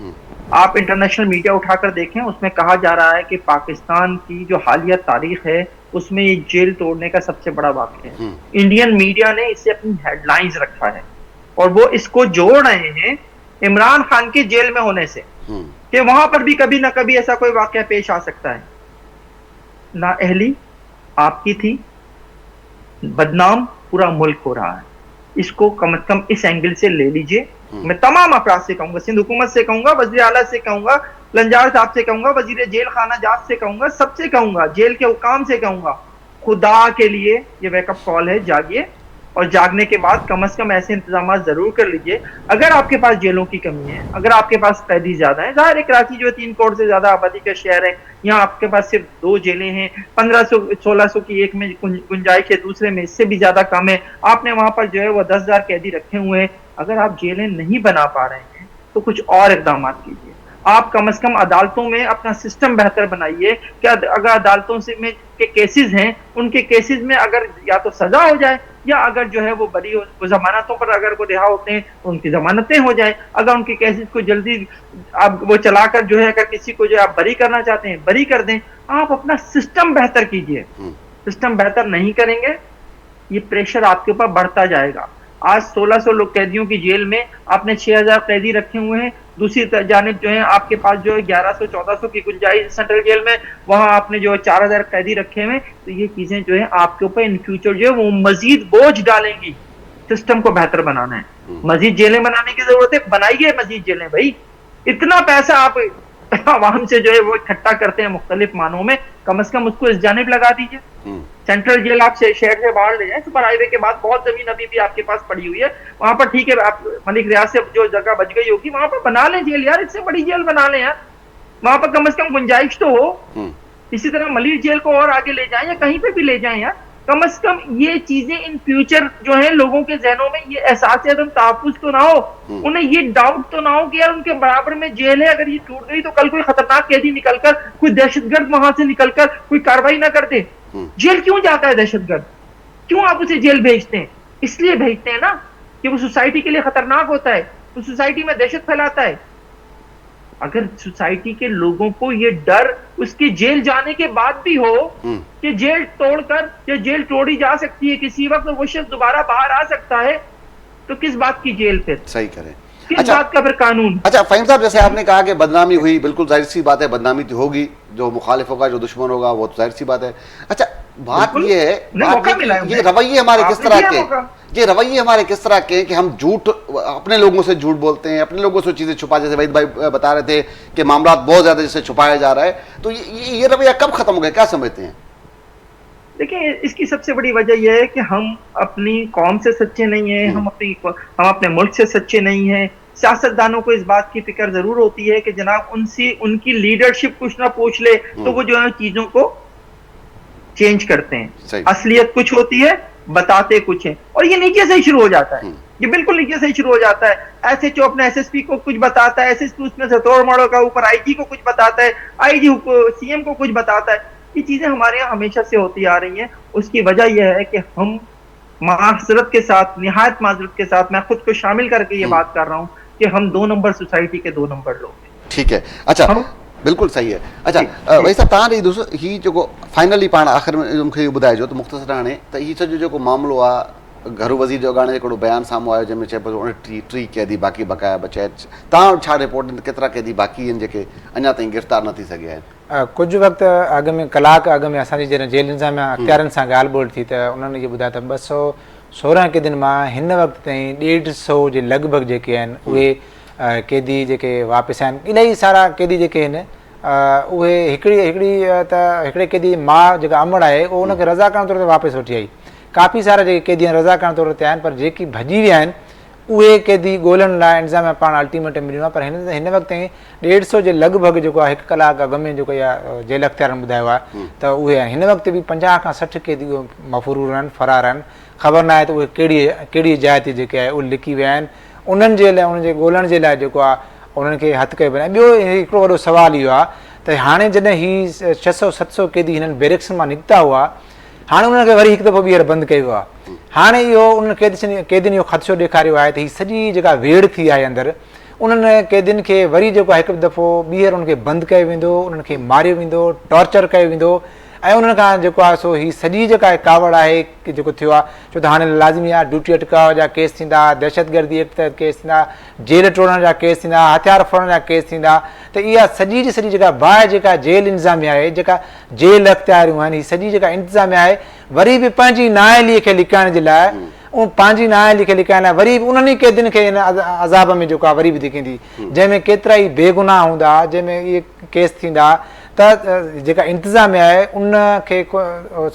आप इंटरनेशनल मीडिया उठाकर देखें, उसमें कहा जा रहा है कि पाकिस्तान की जो हालिया तारीख है उसमें ये जेल तोड़ने का सबसे बड़ा वाकया है। इंडियन मीडिया ने इसे अपनी हेडलाइंस रखा है और वो इसको जोड़ रहे हैं इमरान खान के जेल में होने से कि वहां पर भी कभी ना कभी ऐसा कोई वाकया पेश आ सकता है। नाअहली आपकी थी, बदनाम पूरा मुल्क हो रहा है, इसको कम से कम इस एंगल से ले लीजिए। मैं तमाम अफराद से कहूंगा, सिंध हुकूमत से कहूंगा, वज़ीर आला से कहूंगा, लंजार साहब से कहूंगा, वजीर जेल खाना जात से कहूंगा, सबसे कहूंगा, जेल के हुकाम से कहूंगा, खुदा के लिए ये वेकअप कॉल है, जागिए और जागने के बाद कम से कम ऐसे इंतजाम जरूर कर लीजिए। अगर आपके पास जेलों की कमी है, अगर आपके पास कैदी ज्यादा है, जाहिर है कराची जो 3 करोड़ से ज्यादा आबादी का शहर है, यहाँ आपके पास सिर्फ 2 जेलें हैं, 1500-1600 की एक में गुंजाइश है, दूसरे में इससे भी ज्यादा कम है। आपने वहां पर जो है वो 10,000 कैदी रखे हुए हैं। अगर आप जेलें नहीं बना पा रहे हैं तो कुछ और इकदाम कीजिए। आप कम से कम अदालतों में अपना सिस्टम बेहतर बनाइए कि अगर अदालतों से में के केसेस हैं, उनके केसेस में अगर या तो सजा हो जाए या अगर जो है वो बरी हो, जमानतों पर अगर वो रिहा होते हैं तो उनकी जमानतें हो जाए। अगर उनके केसेस को जल्दी आप वो चलाकर जो है अगर किसी को जो आप बरी करना चाहते हैं बरी कर दें। आप अपना सिस्टम बेहतर कीजिए। सिस्टम बेहतर नहीं करेंगे, ये प्रेशर आपके ऊपर बढ़ता जाएगा। आज 1600 लोग कैदियों की जेल में आपने 6000 कैदी रखे हुए हैं, दूसरी जानिब जो है आपके पास जो है 1100-1400 की गुंजाइश सेंट्रल जेल में, वहां आपने जो 4000 कैदी रखे हुए। तो ये चीजें जो है आपके ऊपर इन फ्यूचर जो है वो मजीद बोझ डालेंगी। सिस्टम को बेहतर बनाना है, मजीद जेलें बनाने की जरूरत है, बनाइए मजीद जेलें। भाई इतना पैसा आप आवाम से जो है वो इकट्ठा करते हैं मुख्तलिफ मानों में, कम से कम उसको इस जानिब लगा दीजिए। सेंट्रल जेल आप शहर से बाहर ले जाए, सुपर हाईवे के बाद बहुत जमीन अभी भी आपके पास पड़ी हुई है, वहां पर ठीक है आप मलिक रियाज से जो जगह बच गई होगी वहां पर बना लें जेल यार, इससे बड़ी जेल बना लें यार, वहां पर कम से कम गुंजाइश तो हो। इसी तरह मलिर जेल को और आगे ले जाएं या कहीं पे भी ले जाएं यार, कम से कम ये चीजें इन फ्यूचर जो है लोगों के जहनों में ये एहसास तहफ़्फ़ुज़ तो ना हो, उन्हें ये डाउट तो ना हो कि यार उनके बराबर में जेल है, अगर ये टूट गई तो कल कोई खतरनाक कैदी निकलकर, कोई दहशतगर्द वहां से निकलकर कोई कार्रवाई ना कर दे। जेल क्यों जाता है दहशतगर्द? क्यों आप उसे जेल भेजते हैं? इसलिए भेजते हैं ना कि वो सोसाइटी के लिए खतरनाक होता है, वो सोसाइटी में दहशत फैलाता है। अगर सोसाइटी के लोगों को ये डर उसके जेल जाने के बाद भी हो कि जेल तोड़कर या जेल तोड़ी जा सकती है, किसी वक्त वो शख्स दोबारा बाहर आ सकता है, तो किस बात की जेल फिर? सही करें, किस बात का फिर कानून? अच्छा फ़हीम साहब, जैसे आपने कहा कि बदनामी हुई, बिल्कुल जाहिर सी बात है, बदनामी तो होगी, जो मुखालिफ होगा, जो दुश्मन होगा, वो तो जाहिर सी बात है। अच्छा बात बिल्कुल, ये है, उन्हें बात मौका ये मिला है कि ये उन्हें। रवैये हमारे किस आपने तरह दिया के मौका। ये रवैये हमारे किस तरह के हैं कि हम झूठ, अपने लोगों से झूठ बोलते हैं, अपने लोगों से चीजें छुपा, जैसे वहीद भाई बता रहे थे कि मामला बहुत ज्यादा जिससे छुपाया जा रहा है, तो ये रवैया कब खत्म हो गया, क्या समझते हैं? देखिए, इसकी सबसे बड़ी वजह यह है कि हम अपनी कौम से सच्चे नहीं हैं, हम अपने मुल्क से सच्चे नहीं हैं। सियासतदानों को इस बात की फिक्र जरूर होती है कि जनाब उनसे उनकी लीडरशिप कुछ ना पूछ ले तो वो जो है चीजों को चेंज करते हैं। असलियत कुछ होती है, बताते कुछ है, और ये नीचे से ही शुरू हो जाता है। ये बिल्कुल नीचे से ही शुरू हो जाता है। एसएचओ अपने एसएसपी को कुछ बताता है, एसएसपी उसमें से तोड़ मोड़ का ऊपर आईजी को कुछ बताता है, आईजी सीएम को कुछ बताता है। ये चीजें हमारे यहाँ हमेशा से होती आ रही हैं। उसकी वजह यह है कि हम माजरत के साथ, निहायत माजरत के साथ, मैं खुद को शामिल करके ये बात कर रहा हूँ कि हम 2 नंबर सोसाइटी के 2 नंबर लोग हैं। ठीक है, अच्छा, बिल्कुल सही है। अच्छा, वही साहब तव्हां ॾेई दोस्तों ही जेको फाइनली पाण आख़िर में मूंखे इहो ॿुधाइजो त मुख़्तसर हाणे त हीउ सॼो जेको मामिलो आहे घरू वज़ीर जो हाणे हिकिड़ो बयानु साम्हूं आयो जंहिंमें चए पियो 29 क़ैदी बाक़ी बक़ाया बचिया। तव्हां छा रिपोर्ट, केतिरा क़ैदी बाक़ी आहिनि जेके अञा ताईं गिरफ़्तार न थी सघिया आहिनि? कुझु वक़्तु अॻु में, कलाक अॻु में असांजी जॾहिं जेल इंतिज़ामिया अख़्तियारनि सां ॻाल्हि ॿोल थी त उन्हनि इहो ॿुधायो त 216 क़ैदियुनि मां हिन वक़्तु ताईं 150 जे लॻभॻि जेके आहिनि उहे क़ैदी जेके वापसि आहिनि। इलाही सारा क़ैदी जेके आहिनि उहे हिकिड़े क़ैदी माउ जेका अमड़ आहे उहो उनखे रज़ा करण तौर ते वापसि वठी आई। काफ़ी सारा जेके क़ैदी आहिनि रज़ा करण तौर ते आहिनि, पर जेकी भॼी विया आहिनि उहे क़ैदी ॻोल्हण लाइ इंतिज़ामिया पाण अल्टीमेटम मिलियो आहे। पर हिन वक़्तु ताईं 150 जे लॻभॻि जेको आहे 1 कलाक अॻु में जेको इहा जेल अख़्तियारनि ॿुधायो आहे त उहे आहिनि। हिन वक़्तु बि 50 खां 60 क़ैदी मफ़रूर आहिनि, फरार आहिनि। ख़बर न आहे त उहे कहिड़ी जाइ ते जेके आहे उहे लिकी विया आहिनि। उन्हनि जे लाइ, उन्हनि जे ॻोल्हण जे लाइ जेको आहे उन्हनि खे हथु कयो वञे। ॿियो हिकिड़ो वॾो सुवाल इहो आहे त हाणे जॾहिं हीअ 600-700 क़ैदी हिननि बैरक्स मां निकिता हुआ, हाणे उन्हनि खे वरी हिकु दफ़ो ॿीहर बंदि कयो आहे। हाणे इहो उन क़ैदियुनि इहो ख़दशो ॾेखारियो आहे त हीअ सॼी जेका वेड़ थी आहे अंदरि, उन्हनि क़ैदियुनि खे वरी जेको आहे हिकु दफ़ो ॿीहर उनखे बंदि कयो वेंदो, उन्हनि खे मारियो वेंदो, टॉर्चर कयो वेंदो। ऐं उन्हनि खां जेको आहे सो हीअ सॼी जेका कावड़ आहे की जेको थियो आहे, छो त हाणे लाज़मी आहे ड्यूटी अटकाव जा केस थींदा, दहशतगर्दी तहत केस थींदा, जेल टोड़ण जा केस थींदा, हथियार फड़ण जा केस थींदा। त इहा सॼी जी सॼी जेका बाहि जेका जेल इंतिज़ामिया आहे, जेका जेल अख़्तियारियूं आहिनि, हीअ सॼी जेका इंतिज़ामिया आहे वरी बि पंहिंजी नाअहलीअ खे लिकाइण जे लाइ, पंहिंजी नाअहली खे लिकाइण लाइ वरी बि उन्हनि ई क़ैदियुनि खे हिन अज़ाब में जेको आहे वरी बि धिकींदी, जंहिंमें केतिरा ई बेगुनाह हूंदा, जंहिंमें इहे केस थींदा। त जेका इंतिज़ामिया आहे उनखे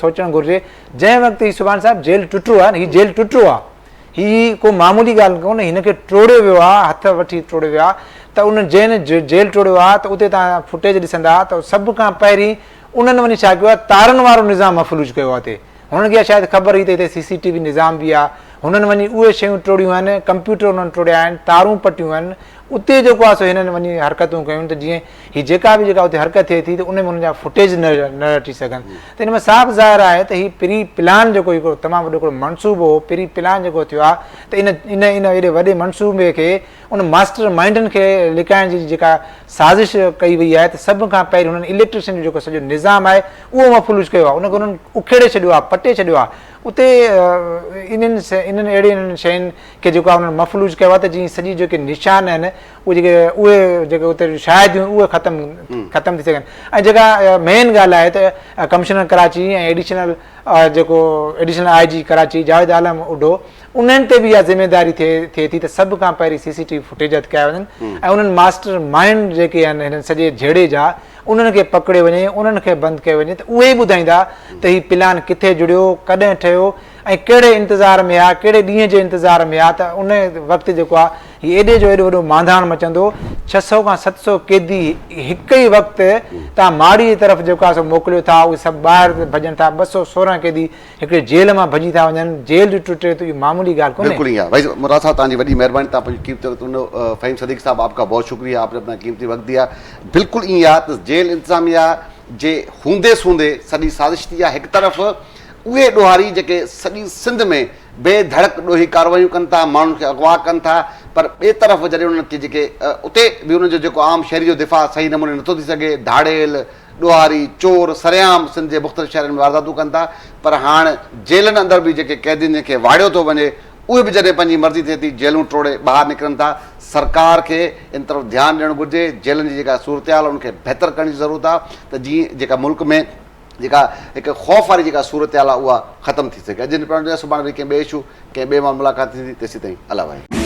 सोचणु घुरिजे। जंहिं वक़्तु हीउ सुभाणे साहिबु जेल टुटो आहे, हीउ जेल टुटो आहे, हीअ को मामूली ॻाल्हि कोन्हे, हिनखे टोड़ियो वियो आहे, हथ वठी टोड़ियो वियो आहे। त उन जेल टोड़ियो आहे त उते तव्हां फुटेज ॾिसंदा त सभ खां पहिरीं उन्हनि वञी छा कयो आहे, तारनि वारो निज़ाम मफ़लूज कयो आहे। हिते हुननि खे शायदि ख़बर हुई त हिते CCTV निज़ाम बि आहे। हुननि वञी उहे शयूं टोड़ियूं आहिनि, कंप्यूटर उन्हनि टोड़िया आहिनि, तारूं पटियूं आहिनि। उते जेको आहे सो हिननि वञी हरकतूं कयूं त जीअं हीअ जेका बि जेका उते हरकत थिए थी त उन में हुननि जा फुटेज न अची सघनि। त हिन में साफ़ ज़ाहिर आहे त हीअ प्री प्लान जेको हिकिड़ो तमामु वॾो हिकिड़ो मनसूबो हो, प्री प्लान जेको थियो आहे, त इन एॾे वॾे मनसूबे खे, उन मास्टर माइंडनि खे लिकाइण जी जेका साज़िश कई वई आहे, त सभ खां पहिरीं हुननि इलेक्ट्रिशन जो जेको सॼो निज़ाम आहे उहो मफ़लूज कयो आहे, उनखे उन्हनि उखेड़े छॾियो आहे, पटे छॾियो आहे। उते इन्हनि अहिड़ियुनि शयुनि खे जेको आहे उन्हनि मफ़लूज कयो आहे त जीअं सॼी जेके निशान आहिनि उहे जेके उते शायदि उहे ख़तमु थी सघनि। ऐं जेका मेन ॻाल्हि आहे त कमिश्नर कराची ऐं एडिशनल IG कराची जावेद आलम उडो, उन्हनि ते बि इहा ज़िमेदारी थिए थी त सभ खां पहिरीं CCTV फुटेज अटकाया वञनि ऐं उन्हनि मास्टर माइंड जेके आहिनि हिननि सॼे जहिड़े जा, उन्हनि खे पकड़ियो वञे, उन्हनि खे बंदि कयो वञे। त उहे ई ॿुधाईंदा त हीउ प्लान किथे जुड़ियो, कॾहिं ठहियो ऐं कहिड़े इंतज़ार में आहे, कहिड़े ॾींहं जे इंतज़ार में आहे। त उन वक़्तु जेको आहे हीउ एॾे जो एॾो वॾो मांधाण मचंदो। 600 खां 700 क़ैदी हिकु ई वक़्तु तव्हां माड़ी जी तरफ़ जेको आहे सो मोकिलियो था, उहे सभु ॿाहिरि भॼनि था। 216 क़ैदी हिकिड़े जेल मां भॼी था वञनि, जेल जो टुटे तो इहो मामूली ॻाल्हि कोन्हे। बिल्कुल ईअं भाई मुराद साहब, तव्हांजी वॾी महिरबानी, तव्हां पंहिंजी कीमती वक़्तु फ़हीम सदीक़ साहब, आपका बहुत शुक्रिया, आपने अपना कीमती वक्त दिया। बिल्कुल ईअं आहे त जेल इंतिज़ामिया जे हूंदे सूंदे सॼी साज़िश थी आहे। हिकु तरफ़ उहे ॾोहारी जेके सॼी सिंध में बेधड़क ॾोही कार्रवाइयूं कनि था, माण्हुनि खे अगवा कनि था, पर ॿिए तरफ़ जॾहिं उन्हनि खे जेके उते बि उनजो जेको आम शहरी जो दिफ़ा सही नमूने नथो थी सघे, धाड़ेल ॾोहारी चोर सरेआम सिंध जे मुख़्तलिफ़ शहरनि में वारदातूं कनि था। पर हाणे जेलनि अंदरि बि जेके क़ैदियुनि खे वाड़ियो थो वञे, उहे बि जॾहिं पंहिंजी मर्ज़ी थिए थी जेलूं टोड़े ॿाहिरि निकिरनि था। सरकार खे इन तरफ़ ध्यानु ॾियणु घुरिजे, जेलनि जी जेका सूरत हाल उनखे बहितर करण जी ज़रूरत आहे, त जीअं जेका मुल्क में जेका हिकु ख़ौफ़ वारी जेका सूरत हाल आहे उहा ख़तमु थी सघे। अॼु निपटण सुभाणे वरी कंहिं ॿिए इशू कंहिं ॿिए मां मुलाक़ात थींदी। तेसीं ताईं अला भाई।